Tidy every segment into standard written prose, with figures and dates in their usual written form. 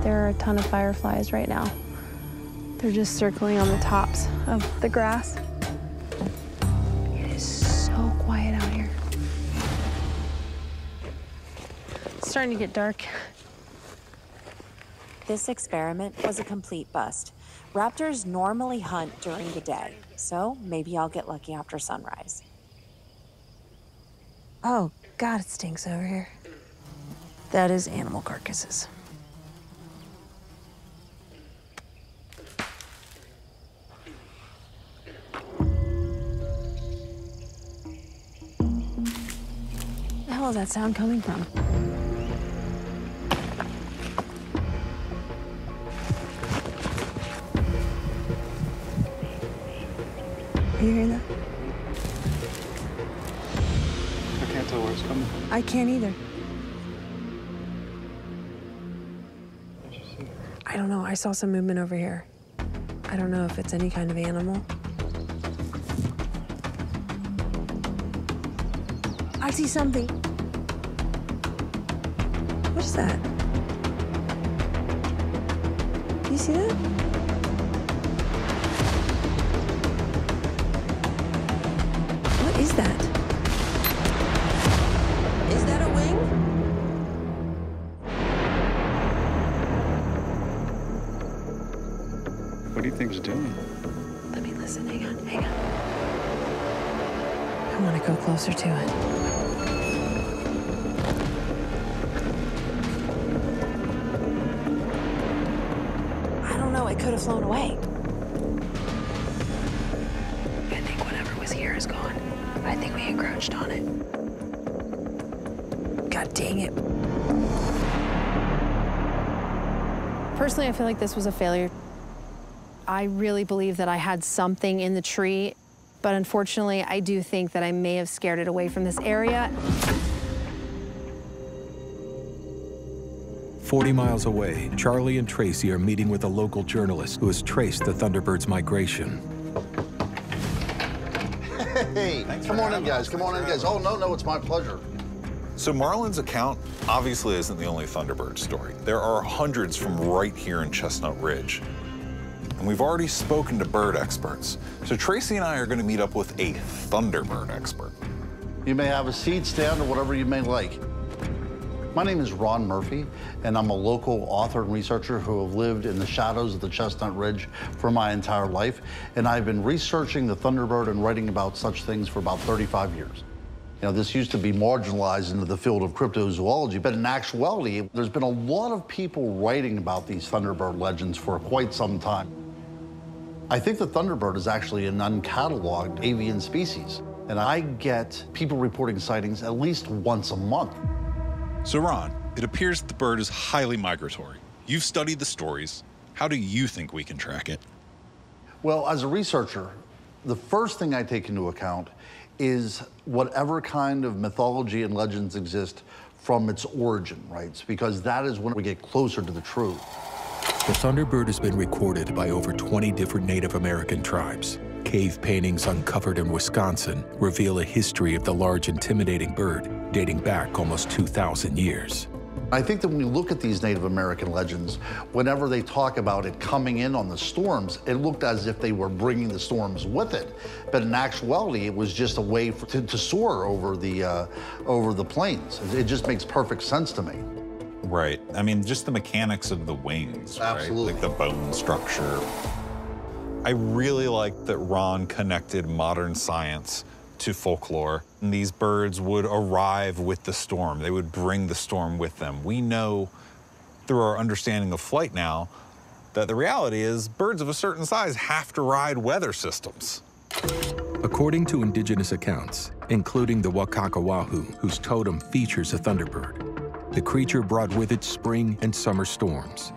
There are a ton of fireflies right now. They're just circling on the tops of the grass. It is so quiet out here. It's starting to get dark. This experiment was a complete bust. Raptors normally hunt during the day, so maybe I'll get lucky after sunrise. Oh, God, it stinks over here. That is animal carcasses. Where the hell is that sound coming from? Are you hearing that? I can't tell where it's coming from. I can't either. What did you see? I don't know. I saw some movement over here. I don't know if it's any kind of animal. I see something. What is that? Do you see that? What is that? Is that a wing? What do you think it's doing? Let me listen. Hang on, hang on. I want to go closer to it. I don't know. It could have flown away. I think whatever was here is gone. I think we encroached on it. God dang it. Personally, I feel like this was a failure. I really believe that I had something in the tree, but unfortunately, I do think that I may have scared it away from this area. 40 miles away, Charlie and Tracy are meeting with a local journalist who has traced the Thunderbird's migration. Hey, come on in, guys. Come on in, guys. Oh, no, it's my pleasure. So Marlin's account obviously isn't the only Thunderbird story. There are hundreds from right here in Chestnut Ridge. And we've already spoken to bird experts. So Tracy and I are going to meet up with a Thunderbird expert. You may have a seat, stand, or whatever you may like. My name is Ron Murphy, and I'm a local author and researcher who have lived in the shadows of the Chestnut Ridge for my entire life. And I've been researching the Thunderbird and writing about such things for about 35 years. You know, this used to be marginalized into the field of cryptozoology, but in actuality, there's been a lot of people writing about these Thunderbird legends for quite some time. I think the Thunderbird is actually an uncatalogued avian species, and I get people reporting sightings at least once a month. So Ron, it appears that the bird is highly migratory. You've studied the stories. How do you think we can track it? Well, as a researcher, the first thing I take into account is whatever kind of mythology and legends exist from its origin, right? Because that is when we get closer to the truth. The Thunderbird has been recorded by over 20 different Native American tribes. Cave paintings uncovered in Wisconsin reveal a history of the large, intimidating bird dating back almost 2,000 years. I think that when we look at these Native American legends, whenever they talk about it coming in on the storms, it looked as if they were bringing the storms with it. But in actuality, it was just a way to soar over the plains. It just makes perfect sense to me. Right. I mean, just the mechanics of the wings, Absolutely. Right? Like the bone structure. I really like that Ron connected modern science to folklore. And these birds would arrive with the storm. They would bring the storm with them. We know through our understanding of flight now that the reality is birds of a certain size have to ride weather systems. According to indigenous accounts, including the Wakakawahu, whose totem features a thunderbird, the creature brought with it spring and summer storms.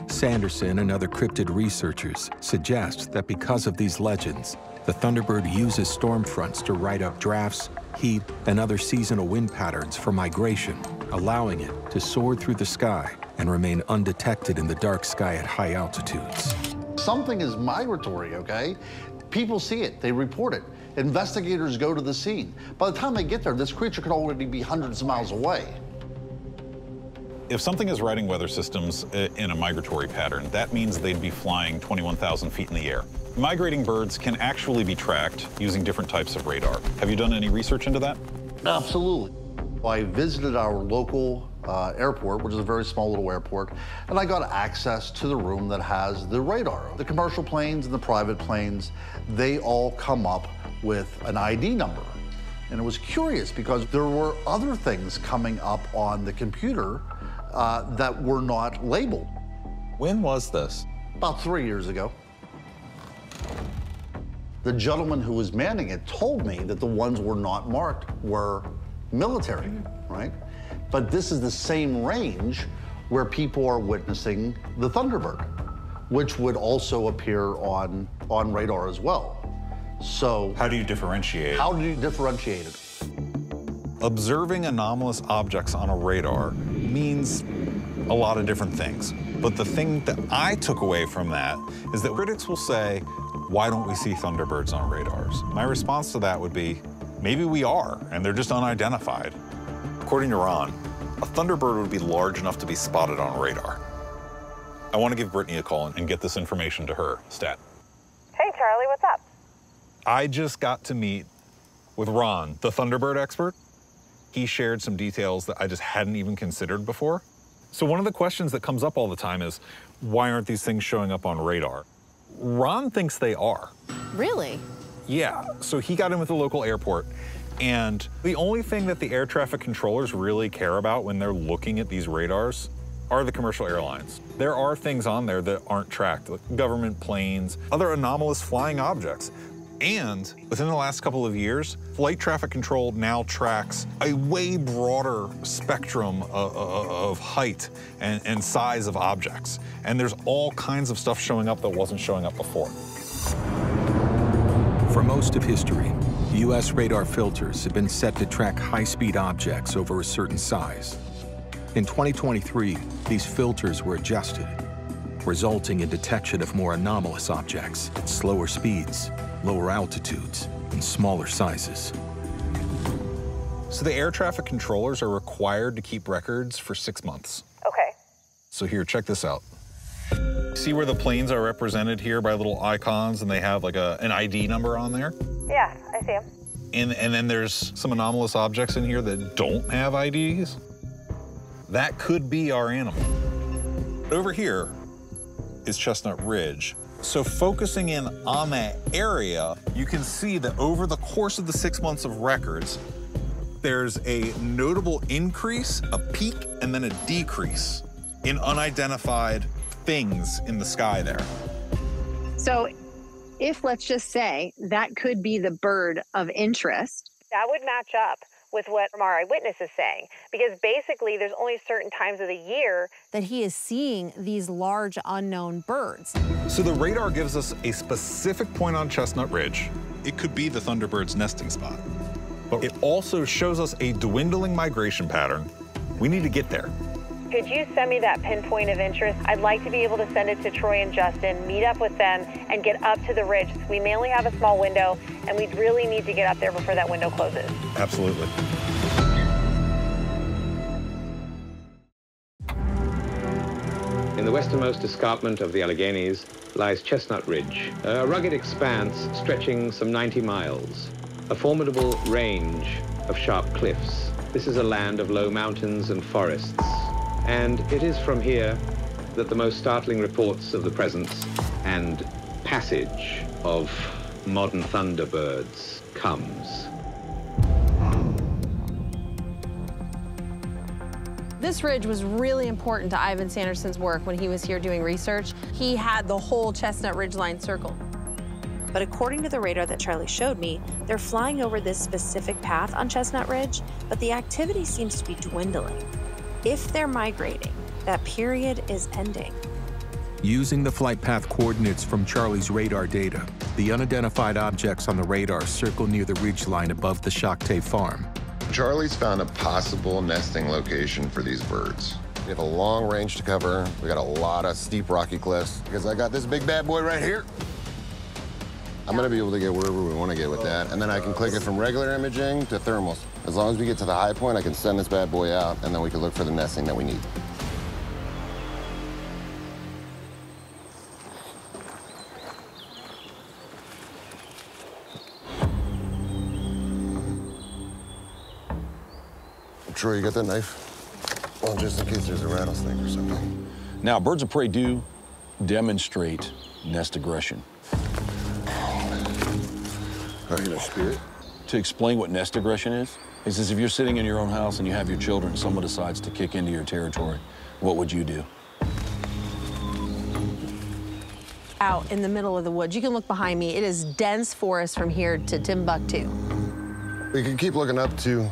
Sanderson and other cryptid researchers suggest that because of these legends, the Thunderbird uses storm fronts to ride up drafts, heat, and other seasonal wind patterns for migration, allowing it to soar through the sky and remain undetected in the dark sky at high altitudes. Something is migratory, okay? People see it, they report it. Investigators go to the scene. By the time they get there, this creature could already be hundreds of miles away. If something is riding weather systems in a migratory pattern, that means they'd be flying 21,000 feet in the air. Migrating birds can actually be tracked using different types of radar. Have you done any research into that? Absolutely. I visited our local airport, which is a very small little airport, and I got access to the room that has the radar. The commercial planes and the private planes, they all come up with an ID number. And it was curious because there were other things coming up on the computer that were not labeled. When was this? About 3 years ago. The gentleman who was manning it told me that the ones were not marked were military, right? But this is the same range where people are witnessing the Thunderbird, which would also appear on radar as well. So how do you differentiate? How do you differentiate it? Observing anomalous objects on a radar means a lot of different things. But the thing that I took away from that is that critics will say, why don't we see Thunderbirds on radars? My response to that would be, maybe we are, and they're just unidentified. According to Ron, a Thunderbird would be large enough to be spotted on radar. I want to give Britni a call and get this information to her. Stat. Hey, Charlie, what's up? I just got to meet with Ron, the Thunderbird expert. He shared some details that I just hadn't even considered before. So one of the questions that comes up all the time is, why aren't these things showing up on radar? Ron thinks they are. Really? Yeah, so he got in with the local airport, and the only thing that the air traffic controllers really care about when they're looking at these radars are the commercial airlines. There are things on there that aren't tracked, like government planes, other anomalous flying objects. And within the last couple of years, flight traffic control now tracks a way broader spectrum of height and size of objects. And there's all kinds of stuff showing up that wasn't showing up before. For most of history, U.S. radar filters have been set to track high-speed objects over a certain size. In 2023, these filters were adjusted, resulting in detection of more anomalous objects at slower speeds, lower altitudes, and smaller sizes. So the air traffic controllers are required to keep records for 6 months. Okay. So here, check this out. See where the planes are represented here by little icons and they have like an ID number on there? Yeah, I see them. And then there's some anomalous objects in here that don't have IDs. That could be our animal. Over here is Chestnut Ridge. So focusing in on that area, you can see that over the course of the 6 months of records, there's a notable increase, a peak, and then a decrease in unidentified things in the sky there. So if, let's just say, that could be the bird of interest. That would match up with what our eyewitness is saying, because basically there's only certain times of the year that he is seeing these large unknown birds. So the radar gives us a specific point on Chestnut Ridge. It could be the Thunderbird's nesting spot. But it also shows us a dwindling migration pattern. We need to get there. Could you send me that pinpoint of interest? I'd like to be able to send it to Troy and Justin, meet up with them, and get up to the ridge. We may only have a small window, and we'd really need to get up there before that window closes. Absolutely. In the westernmost escarpment of the Alleghenies lies Chestnut Ridge, a rugged expanse stretching some 90 miles, a formidable range of sharp cliffs. This is a land of low mountains and forests, and it is from here that the most startling reports of the presence and passage of modern thunderbirds comes. This ridge was really important to Ivan Sanderson's work when he was here doing research. He had the whole Chestnut Ridge line circled. But according to the radar that Charlie showed me, they're flying over this specific path on Chestnut Ridge, but the activity seems to be dwindling. If they're migrating, that period is ending. Using the flight path coordinates from Charlie's radar data, the unidentified objects on the radar circle near the ridgeline above the Choctaw farm. Charlie's found a possible nesting location for these birds. We have a long range to cover. We got a lot of steep rocky cliffs because I got this big bad boy right here. I'm gonna be able to get wherever we want to get with that, and then I can click it from regular imaging to thermals. As long as we get to the high point, I can send this bad boy out, and then we can look for the nesting that we need. Troy, you got that knife? Well, just in case there's a rattlesnake or something. Now, birds of prey do demonstrate nest aggression. Are you in a spirit? To explain what nest aggression is as if you're sitting in your own house and you have your children and someone decides to kick into your territory, what would you do? Out in the middle of the woods. You can look behind me. It is dense forest from here to Timbuktu. We can keep looking up too.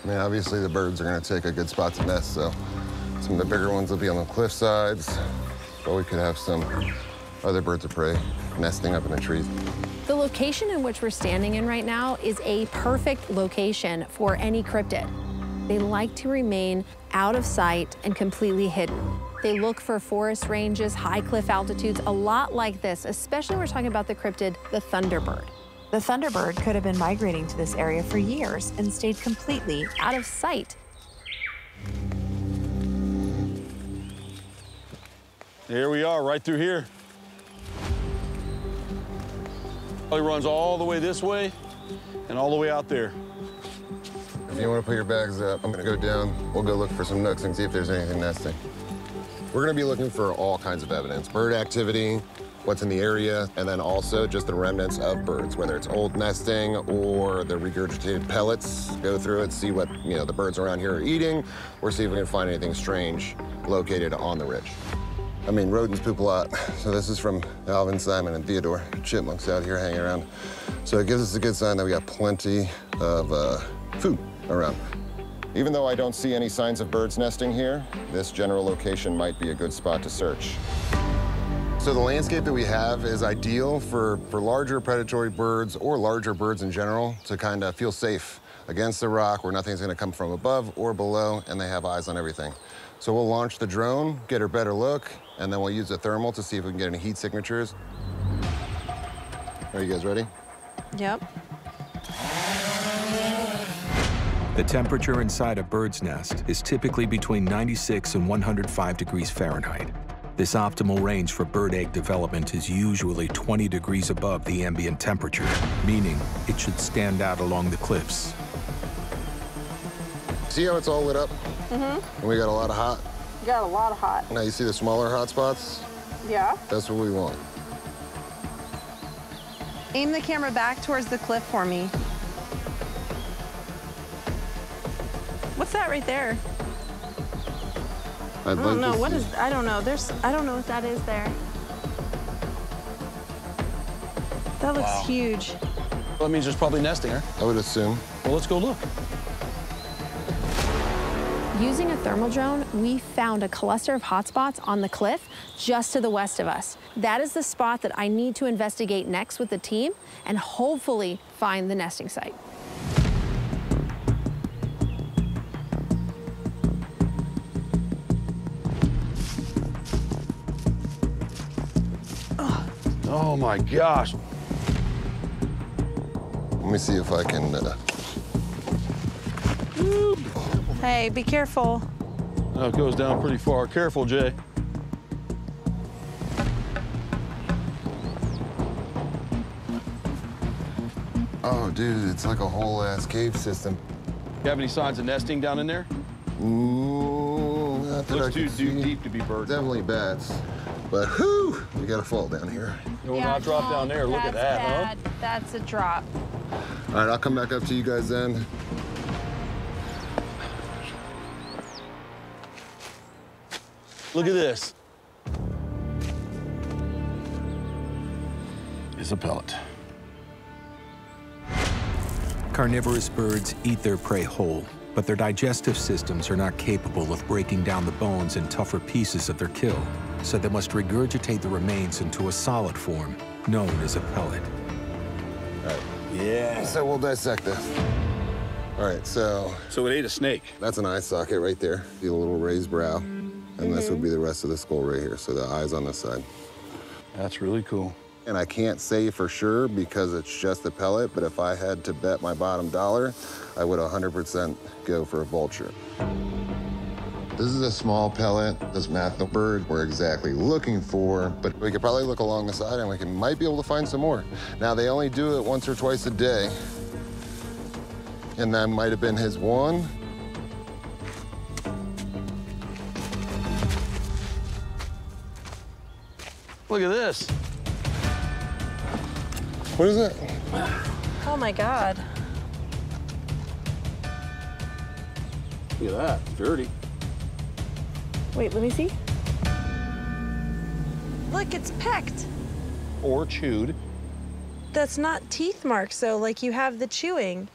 I mean, obviously the birds are gonna take a good spot to nest, so some of the bigger ones will be on the cliff sides, but we could have some other birds of prey nesting up in the trees. The location in which we're standing in right now is a perfect location for any cryptid. They like to remain out of sight and completely hidden. They look for forest ranges, high cliff altitudes, a lot like this, especially when we're talking about the cryptid, the thunderbird. The thunderbird could have been migrating to this area for years and stayed completely Out of sight. Here we are, right through here. It runs all the way this way and all the way out there. If you want to put your bags up, I'm gonna go down. We'll go look for some nooks and see if there's anything nesting. We're gonna be looking for all kinds of evidence. Bird activity, what's in the area, and then also just the remnants of birds, whether it's old nesting or the regurgitated pellets. Go through it, see what the birds around here are eating, or see if we can find anything strange located on the ridge. I mean, rodents poop a lot. So this is from Alvin, Simon, and Theodore. Chipmunks out here hanging around. So it gives us a good sign that we got plenty of food around. Even though I don't see any signs of birds nesting here, this general location might be a good spot to search. So the landscape that we have is ideal for larger predatory birds or larger birds in general to kind of feel safe against the rock where nothing's gonna come from above or below and they have eyes on everything. So we'll launch the drone, get a better look, and then we'll use the thermal to see if we can get any heat signatures. Are you guys ready? Yep. The temperature inside a bird's nest is typically between 96 and 105 degrees Fahrenheit. This optimal range for bird egg development is usually 20 degrees above the ambient temperature, meaning it should stand out along the cliffs. See how it's all lit up? Mm-hmm. And we got a lot of hot? You got a lot of hot. Now you see the smaller hot spots? Yeah. That's what we want. Aim the camera back towards the cliff for me. What's that right there? I don't know. What is, I don't know. I don't know what that is there. That looks huge. Well, that means there's probably nesting here. I would assume. Well, let's go look. Using a thermal drone, we found a cluster of hotspots on the cliff just to the west of us. That is the spot that I need to investigate next with the team and hopefully find the nesting site. Oh my gosh. Let me see if I can... Hey, be careful. Oh, it goes down pretty far. Careful, Jay. Oh, dude, it's like a whole ass cave system. You have any signs of nesting down in there? Not that Looks I can too see. deep to be birds. Definitely bats. But whew, we got to fall down here. No, not drop down there. Look at that, bad. Huh? That's a drop. All right, I'll come back up to you guys then. Look at this. It's a pellet. Carnivorous birds eat their prey whole, but their digestive systems are not capable of breaking down the bones and tougher pieces of their kill, so they must regurgitate the remains into a solid form, known as a pellet. All right. Yeah. So we'll dissect this. All right, so it ate a snake. That's an eye socket right there. See a little raised brow. And this would be the rest of the skull right here, so the eyes on this side. That's really cool. And I can't say for sure because it's just a pellet, but if I had to bet my bottom dollar, I would 100% go for a vulture. This is a small pellet. Doesn't match the bird we're exactly looking for, but we could probably look along the side and we might be able to find some more. Now, they only do it once or twice a day, and that might have been his one. Look at this. What is that? Oh my God. Look at that, it's dirty. Wait, let me see. Look, it's pecked. Or chewed. That's not teeth marks, though, like you have the chewing.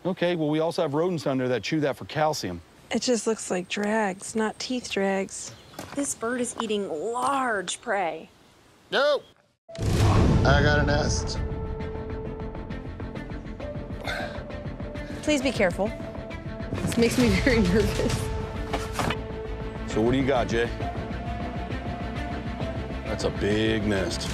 Okay, well, we also have rodents down there that chew that for calcium. It just looks like drags, not teeth drags. This bird is eating large prey. No. I got a nest. Please be careful. This makes me very nervous. So what do you got, Jay? That's a big nest.